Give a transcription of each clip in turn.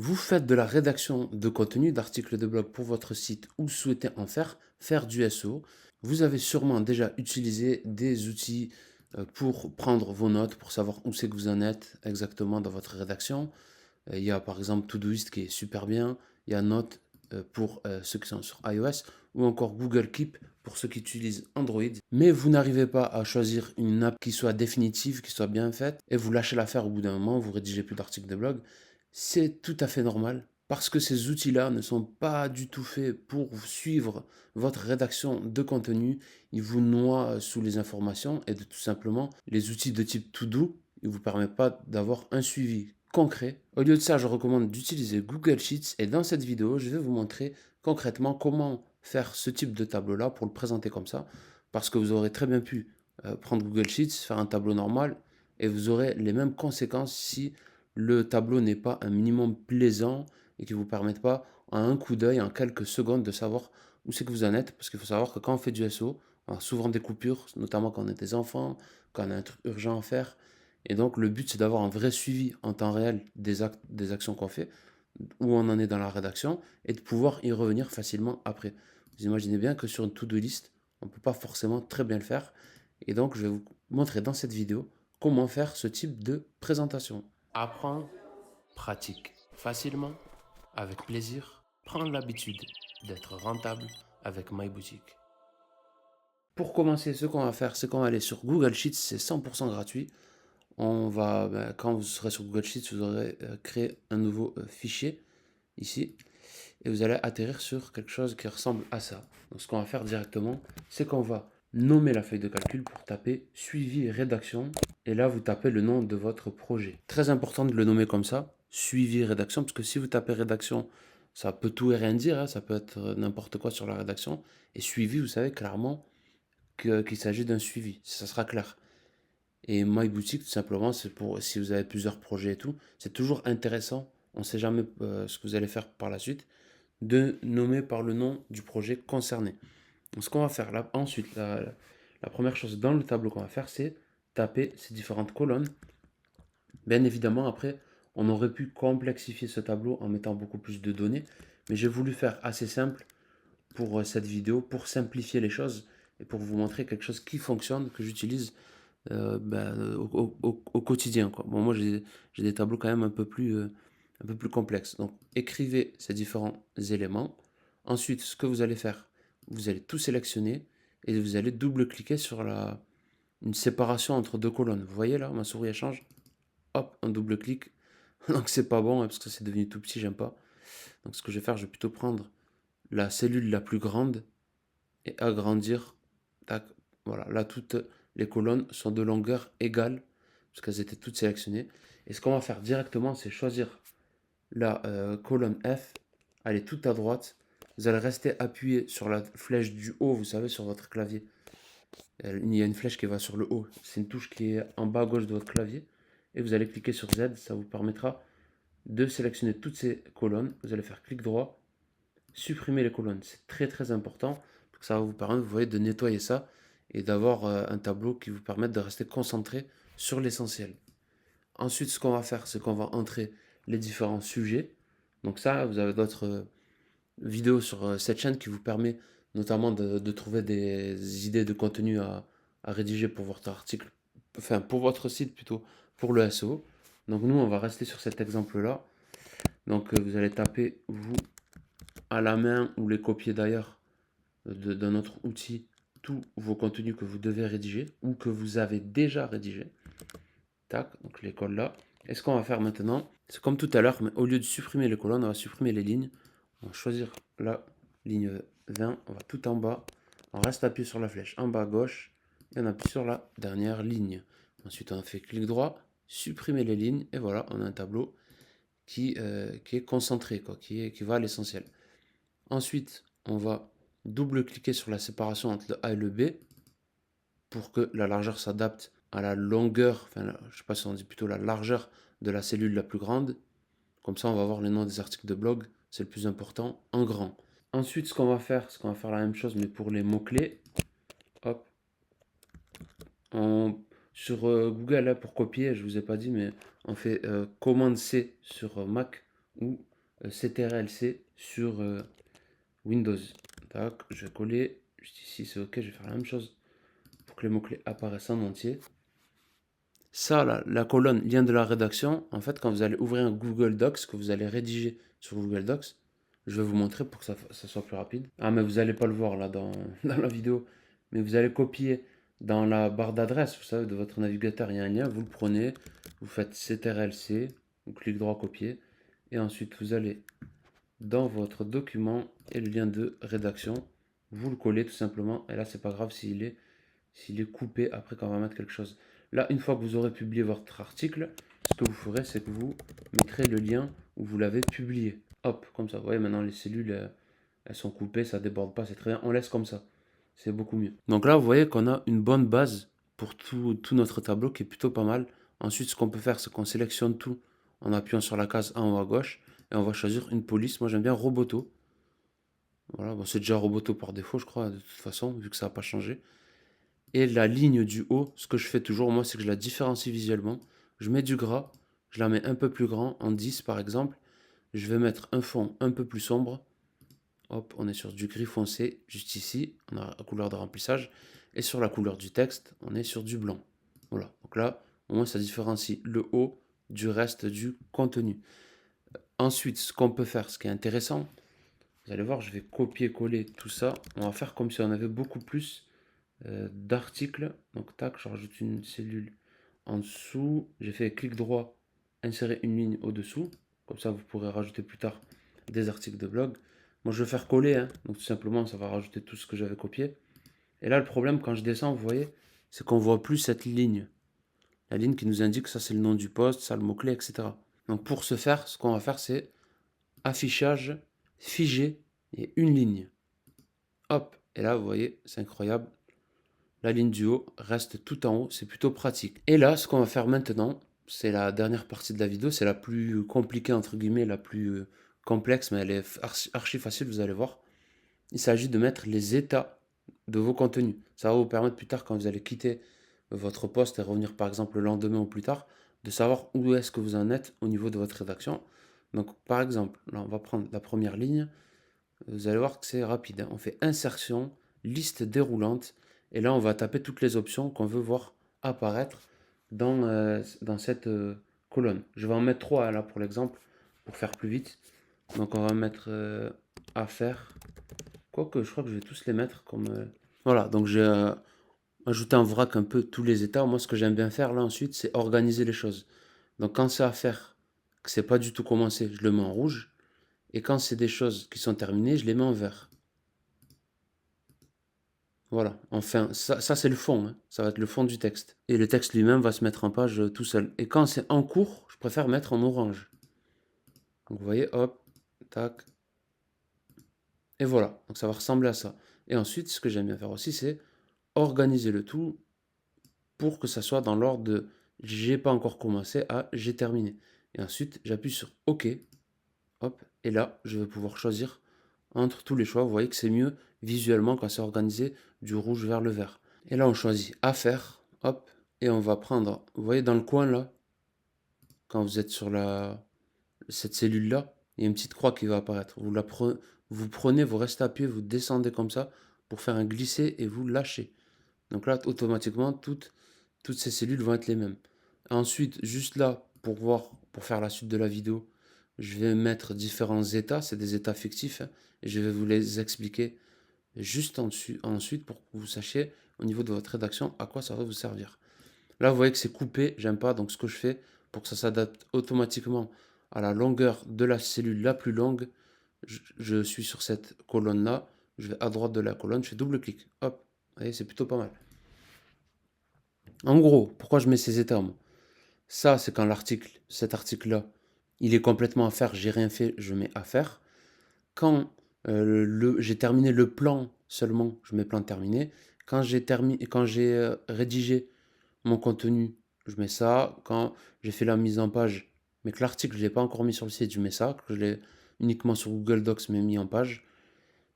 Vous faites de la rédaction de contenu, d'articles de blog pour votre site ou souhaitez en faire du SEO. Vous avez sûrement déjà utilisé des outils pour prendre vos notes, pour savoir où c'est que vous en êtes exactement dans votre rédaction. Il y a par exemple Todoist qui est super bien. Il y a Note pour ceux qui sont sur iOS ou encore Google Keep pour ceux qui utilisent Android. Mais vous n'arrivez pas à choisir une app qui soit définitive, qui soit bien faite et vous lâchez l'affaire au bout d'un moment, vous rédigez plus d'articles de blog. C'est tout à fait normal parce que ces outils-là ne sont pas du tout faits pour suivre votre rédaction de contenu. Ils vous noient sous les informations et tout simplement, les outils de type To-Do, ils ne vous permettent pas d'avoir un suivi concret. Au lieu de ça, je recommande d'utiliser Google Sheets et dans cette vidéo, je vais vous montrer concrètement comment faire ce type de tableau-là pour le présenter comme ça parce que vous aurez très bien pu prendre Google Sheets, faire un tableau normal et vous aurez les mêmes conséquences si le tableau n'est pas un minimum plaisant et qui ne vous permette pas en un coup d'œil, en quelques secondes, de savoir où c'est que vous en êtes. Parce qu'il faut savoir que quand on fait du SEO, on a souvent des coupures, notamment quand on a des enfants, quand on a un truc urgent à faire. Et donc le but c'est d'avoir un vrai suivi en temps réel des actions qu'on fait, où on en est dans la rédaction, et de pouvoir y revenir facilement après. Vous imaginez bien que sur une to-do list, on ne peut pas forcément très bien le faire. Et donc je vais vous montrer dans cette vidéo comment faire ce type de présentation. Apprendre, pratique facilement, avec plaisir, prendre l'habitude d'être rentable avec MyBoutique. Pour commencer, ce qu'on va faire, c'est qu'on va aller sur Google Sheets, c'est 100% gratuit. Quand vous serez sur Google Sheets, vous aurez créé un nouveau fichier ici et vous allez atterrir sur quelque chose qui ressemble à ça. Donc, ce qu'on va faire directement, c'est qu'on va nommer la feuille de calcul pour taper suivi et rédaction. Et là, vous tapez le nom de votre projet. Très important de le nommer comme ça, suivi et rédaction, parce que si vous tapez rédaction, ça peut tout et rien dire, hein, ça peut être n'importe quoi sur la rédaction. Et suivi, vous savez clairement qu'il s'agit d'un suivi, ça sera clair. Et My Boutique, tout simplement, c'est pour si vous avez plusieurs projets et tout, c'est toujours intéressant, on ne sait jamais ce que vous allez faire par la suite, de nommer par le nom du projet concerné. Donc, ce qu'on va faire là, ensuite, la première chose dans le tableau qu'on va faire, c'est taper ces différentes colonnes. Bien évidemment, après, on aurait pu complexifier ce tableau en mettant beaucoup plus de données, mais j'ai voulu faire assez simple pour cette vidéo, pour simplifier les choses et pour vous montrer quelque chose qui fonctionne, que j'utilise au quotidien, quoi. Bon, moi, j'ai des tableaux quand même un peu plus complexes. Donc, écrivez ces différents éléments. Ensuite, ce que vous allez faire, vous allez tout sélectionner et vous allez double-cliquer sur une séparation entre deux colonnes. Vous voyez là, ma souris elle change. Hop, un double-clic. Donc, c'est pas bon hein, parce que c'est devenu tout petit, j'aime pas. Donc, ce que je vais faire, je vais plutôt prendre la cellule la plus grande et agrandir. Tac, voilà, là toutes les colonnes sont de longueur égale parce qu'elles étaient toutes sélectionnées. Et ce qu'on va faire directement, c'est choisir la colonne F, elle est toute à droite. Vous allez rester appuyé sur la flèche du haut, vous savez, sur votre clavier. Il y a une flèche qui va sur le haut. C'est une touche qui est en bas à gauche de votre clavier. Et vous allez cliquer sur Z, ça vous permettra de sélectionner toutes ces colonnes. Vous allez faire clic droit, supprimer les colonnes. C'est très très important. Ça va vous permettre, vous voyez, de nettoyer ça et d'avoir un tableau qui vous permette de rester concentré sur l'essentiel. Ensuite, ce qu'on va faire, c'est qu'on va entrer les différents sujets. Donc ça, vous avez d'autres vidéos sur cette chaîne qui vous permet notamment de trouver des idées de contenu à rédiger pour votre article, enfin pour votre site plutôt, pour le SEO. Donc nous, on va rester sur cet exemple-là. Donc vous allez taper, vous, à la main ou les copier d'ailleurs d'un autre outil, tous vos contenus que vous devez rédiger ou que vous avez déjà rédigé. Tac, donc les cols là. Et ce qu'on va faire maintenant, c'est comme tout à l'heure, mais au lieu de supprimer les colonnes, on va supprimer les lignes. On va choisir la ligne 20, on va tout en bas. On reste appuyé sur la flèche en bas à gauche et on appuie sur la dernière ligne. Ensuite, on fait clic droit, supprimer les lignes et voilà, on a un tableau qui est concentré, quoi, qui va à l'essentiel. Ensuite, on va double-cliquer sur la séparation entre le A et le B pour que la largeur s'adapte à la longueur, enfin, je ne sais pas si on dit plutôt la largeur de la cellule la plus grande. Comme ça, on va voir les noms des articles de blog, c'est le plus important, en grand. Ensuite, ce qu'on va faire, c'est qu'on va faire la même chose, mais pour les mots-clés. Hop. Sur Google, là, pour copier, je ne vous ai pas dit, mais on fait commande C sur Mac ou CTRL-C sur Windows. Tac, je vais coller. Juste ici, c'est OK. Je vais faire la même chose pour que les mots-clés apparaissent en entier. Ça, là, la colonne lien de la rédaction, en fait, quand vous allez ouvrir un Google Docs, que vous allez rédiger sur Google Docs, je vais vous montrer pour que ça soit plus rapide. Ah, mais vous n'allez pas le voir là dans, dans la vidéo. Mais vous allez copier dans la barre d'adresse, vous savez, de votre navigateur, il y a un lien, vous le prenez, vous faites CTRL-C, vous cliquez droit copier, et ensuite vous allez dans votre document et le lien de rédaction, vous le collez tout simplement, et là c'est pas grave s'il est coupé après quand on va mettre quelque chose. Là, une fois que vous aurez publié votre article, ce que vous ferez, c'est que vous mettrez le lien où vous l'avez publié. Hop, comme ça. Vous voyez, maintenant les cellules, elles sont coupées, ça déborde pas, c'est très bien. On laisse comme ça. C'est beaucoup mieux. Donc là, vous voyez qu'on a une bonne base pour tout notre tableau qui est plutôt pas mal. Ensuite, ce qu'on peut faire, c'est qu'on sélectionne tout en appuyant sur la case en haut à gauche et on va choisir une police. Moi, j'aime bien Roboto. Voilà, bon, c'est déjà Roboto par défaut, je crois, de toute façon, vu que ça n'a pas changé. Et la ligne du haut, ce que je fais toujours, moi, c'est que je la différencie visuellement. Je mets du gras, je la mets un peu plus grand, en 10 par exemple. Je vais mettre un fond un peu plus sombre. Hop, on est sur du gris foncé, juste ici, on a la couleur de remplissage. Et sur la couleur du texte, on est sur du blanc. Voilà, donc là, au moins ça différencie le haut du reste du contenu. Ensuite, ce qu'on peut faire, ce qui est intéressant, vous allez voir, je vais copier-coller tout ça. On va faire comme si on avait beaucoup plus d'articles. Donc tac, je rajoute une cellule en dessous. J'ai fait clic droit, insérer une ligne au-dessous. Comme ça, vous pourrez rajouter plus tard des articles de blog. Moi, je vais faire coller. Hein. Donc tout simplement, ça va rajouter tout ce que j'avais copié. Et là, le problème, quand je descends, vous voyez, c'est qu'on voit plus cette ligne. La ligne qui nous indique ça, c'est le nom du poste, ça, le mot-clé, etc. Donc pour ce faire, ce qu'on va faire, c'est affichage figé et une ligne. Hop, et là, vous voyez, c'est incroyable. La ligne du haut reste tout en haut, c'est plutôt pratique. Et là, ce qu'on va faire maintenant, c'est la dernière partie de la vidéo, c'est la plus compliquée, entre guillemets, la plus complexe, mais elle est archi facile, vous allez voir. Il s'agit de mettre les états de vos contenus. Ça va vous permettre plus tard, quand vous allez quitter votre poste et revenir par exemple le lendemain ou plus tard, de savoir où est-ce que vous en êtes au niveau de votre rédaction. Donc par exemple, là on va prendre la première ligne. Vous allez voir que c'est rapide, hein. On fait insertion, liste déroulante, et là on va taper toutes les options qu'on veut voir apparaître dans cette colonne. Je vais en mettre 3 là pour l'exemple, pour faire plus vite. Donc on va mettre affaires. Quoique je crois que je vais tous les mettre comme... Voilà, donc j'ai ajouté en vrac un peu tous les états. Moi ce que j'aime bien faire là ensuite, c'est organiser les choses. Donc quand c'est à faire, que c'est pas du tout commencé, je le mets en rouge. Et quand c'est des choses qui sont terminées, je les mets en vert. Voilà, enfin, ça c'est le fond, hein. Ça va être le fond du texte. Et le texte lui-même va se mettre en page tout seul. Et quand c'est en cours, je préfère mettre en orange. Donc vous voyez, hop, tac. Et voilà, donc ça va ressembler à ça. Et ensuite, ce que j'aime bien faire aussi, c'est organiser le tout pour que ça soit dans l'ordre de j'ai pas encore commencé à j'ai terminé. Et ensuite, j'appuie sur OK. Hop, et là, je vais pouvoir choisir entre tous les choix. Vous voyez que c'est mieux visuellement quand c'est organisé du rouge vers le vert. Et là, on choisit Affaires, hop, et on va prendre, vous voyez dans le coin là, quand vous êtes sur cette cellule-là, il y a une petite croix qui va apparaître. Vous prenez, vous restez appuyé, vous descendez comme ça pour faire un glisser et vous lâchez. Donc là, automatiquement, toutes ces cellules vont être les mêmes. Ensuite, juste là, pour faire la suite de la vidéo, je vais mettre différents états, c'est des états fictifs, hein, et je vais vous les expliquer juste ensuite pour que vous sachiez au niveau de votre rédaction à quoi ça va vous servir. Là, vous voyez que c'est coupé, j'aime pas, donc ce que je fais pour que ça s'adapte automatiquement à la longueur de la cellule la plus longue, je suis sur cette colonne-là, je vais à droite de la colonne, je fais double-clic, hop, vous voyez, c'est plutôt pas mal. En gros, pourquoi je mets ces états, moi? Ça, c'est quand cet article-là, il est complètement à faire, j'ai rien fait, je mets à faire. Quand j'ai terminé le plan seulement, je mets plan terminé. Quand j'ai rédigé mon contenu, je mets ça. Quand j'ai fait la mise en page, mais que l'article, je ne l'ai pas encore mis sur le site, je mets ça. Que je l'ai uniquement sur Google Docs, mais mis en page.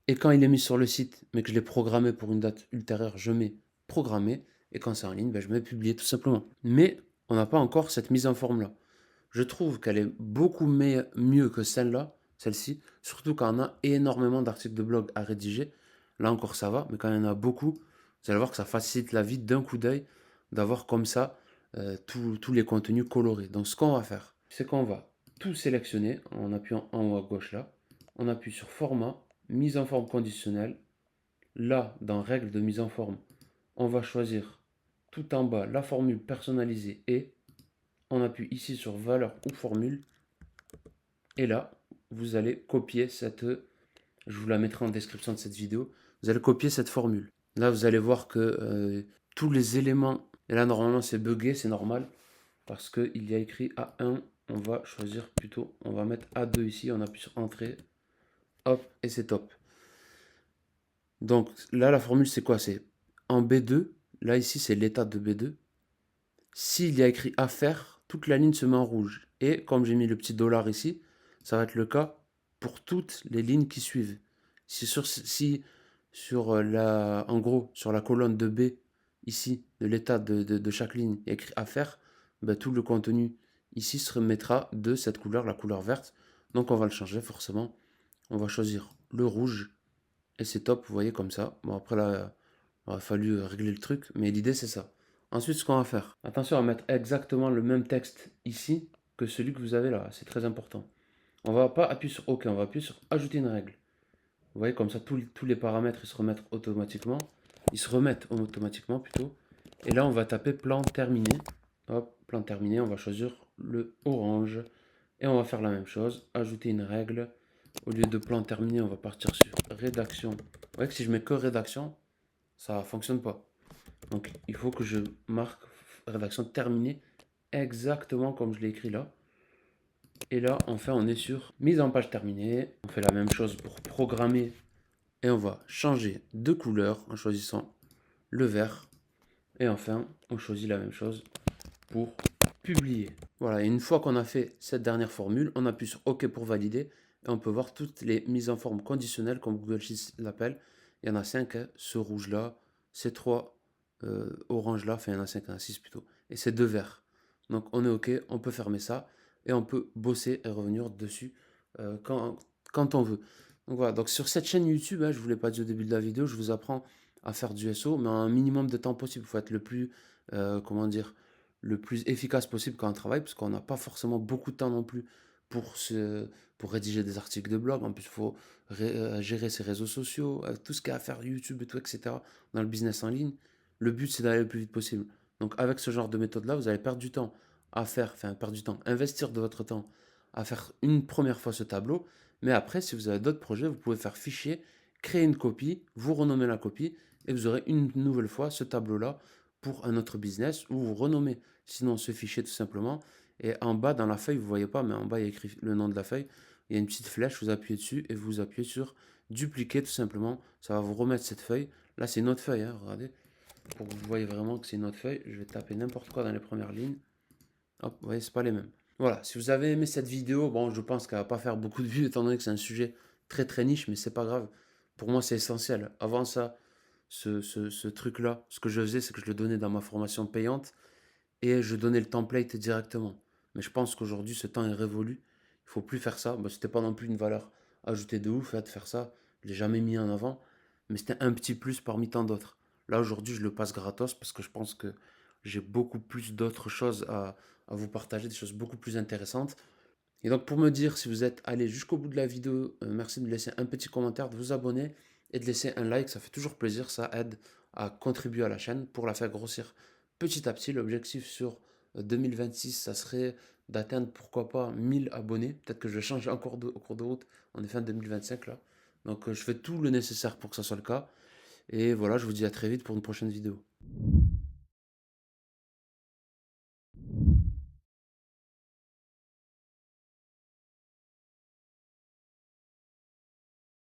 Et quand il est mis sur le site, mais que je l'ai programmé pour une date ultérieure, je mets programmé. Et quand c'est en ligne, ben, je mets publier tout simplement. Mais on n'a pas encore cette mise en forme-là. Je trouve qu'elle est beaucoup mieux que celle-là, celle-ci, surtout quand on a énormément d'articles de blog à rédiger. Là encore ça va, mais quand il y en a beaucoup, vous allez voir que ça facilite la vie d'un coup d'œil d'avoir comme ça tous les contenus colorés. Donc ce qu'on va faire, c'est qu'on va tout sélectionner en appuyant en haut à gauche là. On appuie sur format, mise en forme conditionnelle. Là, dans règles de mise en forme, on va choisir tout en bas la formule personnalisée et on appuie ici sur valeur ou formule. Et là, vous allez copier cette, je vous la mettrai en description de cette vidéo, vous allez copier cette formule. Là, vous allez voir que tous les éléments, et là normalement c'est buggé, c'est normal, parce qu'il y a écrit A1, on va choisir plutôt, on va mettre A2 ici, on appuie sur entrée, hop, et c'est top. Donc là, la formule c'est quoi? C'est en B2, là ici c'est l'état de B2. S'il y a écrit à faire, toute la ligne se met en rouge. Et comme j'ai mis le petit dollar ici, ça va être le cas pour toutes les lignes qui suivent. Si sur la, en gros, sur la colonne de B, ici, de l'état de chaque ligne, il y a écrit à faire, ben, tout le contenu ici se remettra de cette couleur, la couleur verte. Donc on va le changer forcément. On va choisir le rouge. Et c'est top, vous voyez comme ça. Bon après là, il aurait fallu régler le truc, mais l'idée c'est ça. Ensuite, ce qu'on va faire, attention à mettre exactement le même texte ici que celui que vous avez là, c'est très important. On va pas appuyer sur OK, on va appuyer sur ajouter une règle. Vous voyez comme ça, tous les paramètres ils se remettent automatiquement. Ils se remettent automatiquement plutôt. Et là, on va taper plan terminé. Hop, plan terminé, on va choisir le orange. Et on va faire la même chose, ajouter une règle. Au lieu de plan terminé, on va partir sur rédaction. Vous voyez que si je mets que rédaction, ça ne fonctionne pas. Donc il faut que je marque rédaction terminée exactement comme je l'ai écrit là. Et là, enfin, on est sur mise en page terminée. On fait la même chose pour programmer. Et on va changer de couleur en choisissant le vert. Et enfin, on choisit la même chose pour publier. Voilà, et une fois qu'on a fait cette dernière formule, on appuie sur OK pour valider. Et on peut voir toutes les mises en forme conditionnelles, comme Google Sheets l'appelle. Il y en a 5, hein, ce rouge-là, ces 3 orange-là, enfin il y en a 5, il y en a 6 plutôt. Et ces 2 verts. Donc on est OK, on peut fermer ça. Et on peut bosser et revenir dessus quand on veut. Donc voilà, donc sur cette chaîne YouTube, hein, je ne vous l'ai pas dit au début de la vidéo, je vous apprends à faire du SEO, mais en un minimum de temps possible. Il faut être le plus, comment dire, le plus efficace possible quand on travaille, parce qu'on n'a pas forcément beaucoup de temps non plus pour rédiger des articles de blog. En plus, il faut gérer ses réseaux sociaux, tout ce qu'il y a à faire, YouTube et tout, etc. dans le business en ligne. Le but, c'est d'aller le plus vite possible. Donc, avec ce genre de méthode-là, vous allez perdre du temps à faire, enfin, perdre du temps, investir de votre temps à faire une première fois ce tableau. Mais après, si vous avez d'autres projets, vous pouvez faire fichier, créer une copie, vous renommez la copie, et vous aurez une nouvelle fois ce tableau-là pour un autre business, ou vous renommez sinon ce fichier tout simplement. Et en bas dans la feuille, vous ne voyez pas, mais en bas il y a écrit le nom de la feuille. Il y a une petite flèche, vous appuyez dessus et vous appuyez sur dupliquer tout simplement. Ça va vous remettre cette feuille. Là c'est une autre feuille, hein, regardez. Pour que vous voyez vraiment que c'est une autre feuille, je vais taper n'importe quoi dans les premières lignes. Hop, vous voyez, c'est pas les mêmes. Voilà, si vous avez aimé cette vidéo, bon, je pense qu'elle va pas faire beaucoup de vues étant donné que c'est un sujet très très niche, mais c'est pas grave. Pour moi, c'est essentiel. Avant ça, ce truc-là, ce que je faisais, c'est que je le donnais dans ma formation payante et je donnais le template directement. Mais je pense qu'aujourd'hui, ce temps est révolu. Il faut plus faire ça. Bah, c'était pas non plus une valeur ajoutée de ouf, de faire ça. Je l'ai jamais mis en avant, mais c'était un petit plus parmi tant d'autres. Là, aujourd'hui, je le passe gratos parce que je pense que j'ai beaucoup plus d'autres choses à vous partager, des choses beaucoup plus intéressantes. Et donc, pour me dire si vous êtes allé jusqu'au bout de la vidéo, merci de me laisser un petit commentaire, de vous abonner et de laisser un like. Ça fait toujours plaisir, ça aide à contribuer à la chaîne pour la faire grossir petit à petit. L'objectif sur 2026, ça serait d'atteindre pourquoi pas 1000 abonnés. Peut-être que je vais changer encore au cours de route. On est fin 2025 là. Donc je fais tout le nécessaire pour que ça soit le cas. Et voilà, je vous dis à très vite pour une prochaine vidéo.